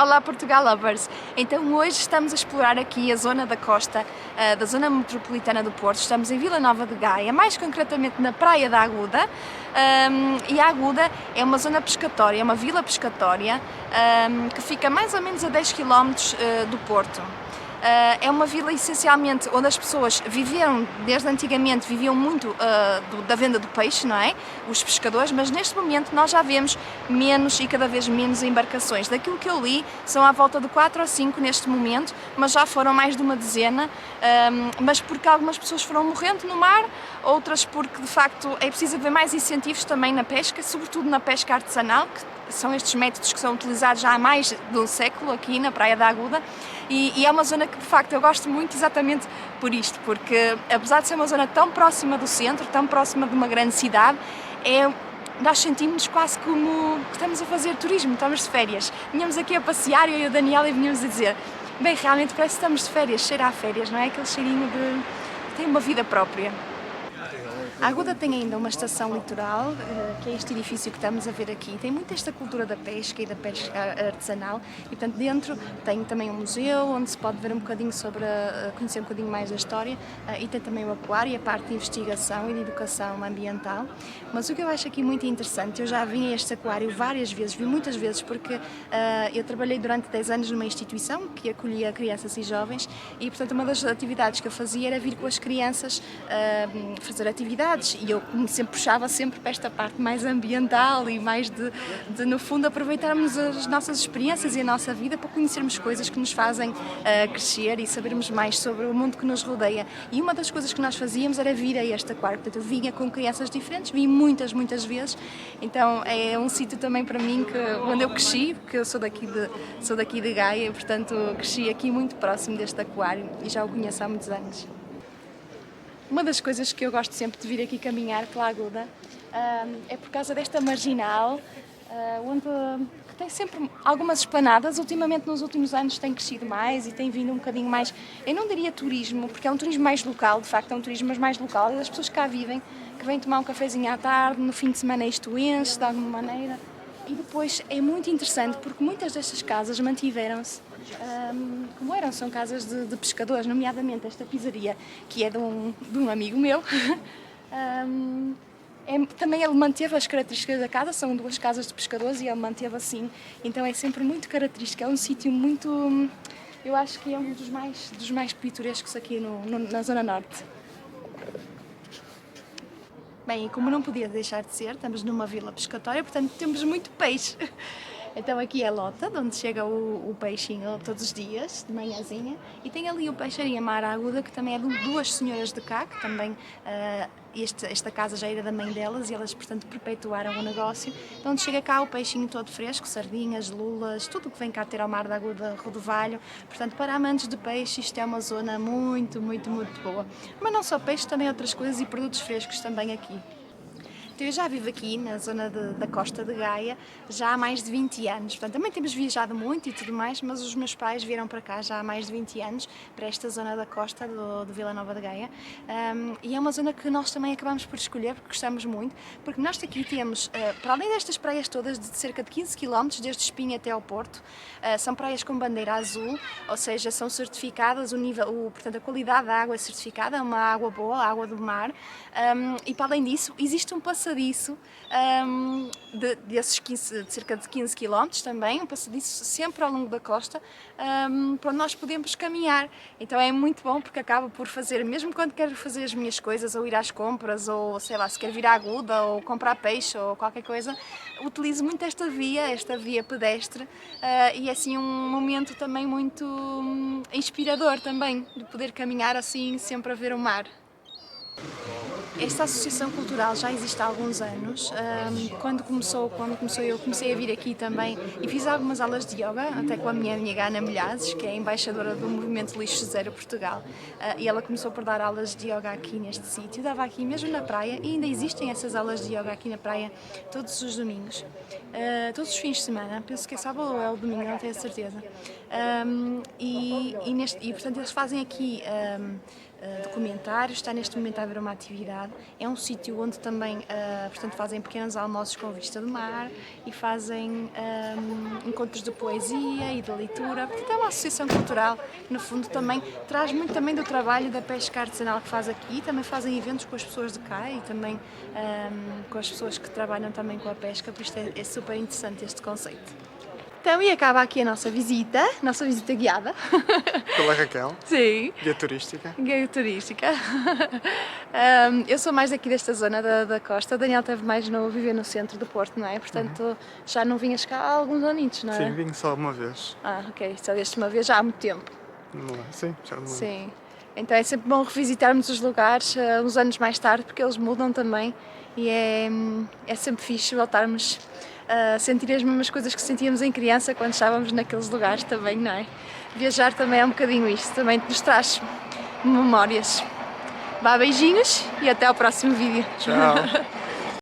Olá Portugal Lovers! Então hoje estamos a explorar aqui a zona da costa, da zona metropolitana do Porto. Estamos em Vila Nova de Gaia, mais concretamente na Praia da Aguda. E a Aguda é uma zona pescatória, é uma vila pescatória que fica mais ou menos a 10 km do Porto. É uma vila essencialmente onde as pessoas viveram, desde antigamente, viviam muito da venda do peixe, não é? Os pescadores, mas neste momento nós já vemos menos e cada vez menos embarcações. Daquilo que eu li, são à volta de 4 ou 5 neste momento, mas já foram mais de uma dezena, mas porque algumas pessoas foram morrendo no mar, outras porque de facto é preciso haver mais incentivos também na pesca, sobretudo na pesca artesanal, que são estes métodos que são utilizados já há mais de um século aqui na Praia da Aguda, e é uma zona que de facto eu gosto muito exatamente por isto, porque apesar de ser uma zona tão próxima do centro, tão próxima de uma grande cidade, nós sentimos-nos quase como que estamos a fazer turismo, estamos de férias. Vinhamos aqui a passear, eu e o Daniel, e vinhamos a dizer, bem, realmente parece que estamos de férias, cheira a férias, não é? Aquele cheirinho de... tem uma vida própria. A Aguda tem ainda uma estação litoral, que é este edifício que estamos a ver aqui. Tem muito esta cultura da pesca e da pesca artesanal e, portanto, dentro tem também um museu onde se pode ver um bocadinho sobre, conhecer um bocadinho mais da história, e tem também o aquário e a parte de investigação e de educação ambiental. Mas o que eu acho aqui muito interessante, eu já vim a este aquário várias vezes, vi muitas vezes, porque eu trabalhei durante 10 anos numa instituição que acolhia crianças e jovens e, portanto, uma das atividades que eu fazia era vir com as crianças fazer atividades. E eu sempre puxava sempre para esta parte mais ambiental e mais de no fundo aproveitarmos as nossas experiências e a nossa vida para conhecermos coisas que nos fazem crescer e sabermos mais sobre o mundo que nos rodeia. E uma das coisas que nós fazíamos era vir a este aquário, portanto eu vinha com crianças diferentes, vim muitas vezes, então é um sítio também para mim onde eu cresci, porque eu sou daqui de Gaia, portanto cresci aqui muito próximo deste aquário e já o conheço há muitos anos. Uma das coisas que eu gosto sempre de vir aqui caminhar pela Aguda é por causa desta marginal, onde tem sempre algumas esplanadas. Ultimamente, nos últimos anos, tem crescido mais e tem vindo um bocadinho mais, eu não diria turismo, porque é um turismo mais local, de facto é um turismo mais local, das pessoas que cá vivem, que vêm tomar um cafezinho à tarde, no fim de semana isto enche de alguma maneira. E depois é muito interessante porque muitas destas casas mantiveram-se como eram, são casas de pescadores, nomeadamente esta pizzaria, que é de um amigo meu. Também ele manteve as características da casa, são duas casas de pescadores e ele manteve assim, então é sempre muito característico, é um sítio muito, eu acho que é um dos mais pitorescos aqui na Zona Norte. Bem, e como não podia deixar de ser, estamos numa vila pescatória, portanto temos muito peixe. Então aqui é a lota, de onde chega o peixinho todos os dias, de manhãzinha, e tem ali o Peixaria Mar Aguda, que também é de duas senhoras de cá, que também esta casa já era da mãe delas e elas, portanto, perpetuaram o negócio. Então onde chega cá o peixinho todo fresco, sardinhas, lulas, tudo o que vem cá ter ao Mar da Aguda, rodovalho. Portanto, para amantes de peixe, isto é uma zona muito boa. Mas não só peixe, também outras coisas e produtos frescos também aqui. Então, eu já vivo aqui na zona da Costa de Gaia já há mais de 20 anos, portanto também temos viajado muito e tudo mais, mas os meus pais vieram para cá já há mais de 20 anos, para esta zona da costa de Vila Nova de Gaia, e é uma zona que nós também acabamos por escolher porque gostamos muito, porque nós aqui temos, para além destas praias todas de cerca de 15 km, desde Espinho até ao Porto, são praias com bandeira azul, ou seja, são certificadas, portanto a qualidade da água é certificada, é uma água boa, a água do mar, e para além disso existe um passadiço de cerca de 15 km também, um passadiço sempre ao longo da costa, para onde nós podemos caminhar. Então é muito bom porque acaba por fazer, mesmo quando quero fazer as minhas coisas, ou ir às compras, ou sei lá, se quero vir à Aguda, ou comprar peixe, ou qualquer coisa, utilizo muito esta via pedestre, e é assim um momento também muito inspirador também, de poder caminhar assim sempre a ver o mar. Esta associação cultural já existe há alguns anos. Quando começou eu comecei a vir aqui também e fiz algumas aulas de yoga, até com a minha amiga Ana Milhazes, que é a embaixadora do movimento Lixo Zero Portugal, e ela começou por dar aulas de yoga aqui neste sítio, dava aqui mesmo na praia, e ainda existem essas aulas de yoga aqui na praia todos os domingos, todos os fins de semana, penso que é sábado ou é o domingo, não tenho a certeza. E portanto eles fazem aqui documentários, está neste momento a haver uma atividade. É um sítio onde também portanto, fazem pequenos almoços com vista do mar e fazem encontros de poesia e de leitura. Portanto, é uma associação cultural que, no fundo, também traz muito também do trabalho da pesca artesanal que faz aqui. Também fazem eventos com as pessoas de cá e também com as pessoas que trabalham também com a pesca, por isto é super interessante este conceito. Então, e acaba aqui a nossa visita guiada. Pela Raquel, Sim. guia turística. Guia turística. Eu sou mais daqui desta zona da costa. O Daniel esteve mais novo, viver no centro do Porto, não é? Portanto, já não vinhas cá há alguns aninhos, não é? Sim, vim só uma vez. Ah, ok. Só vieste uma vez já há muito tempo. Não é? Sim, já não lembro. Sim. Então é sempre bom revisitarmos os lugares uns anos mais tarde, porque eles mudam também e é sempre fixe voltarmos a sentir as mesmas coisas que sentíamos em criança quando estávamos naqueles lugares também, não é? Viajar também é um bocadinho isto, também nos traz memórias. Vá, beijinhos e até ao próximo vídeo. Tchau.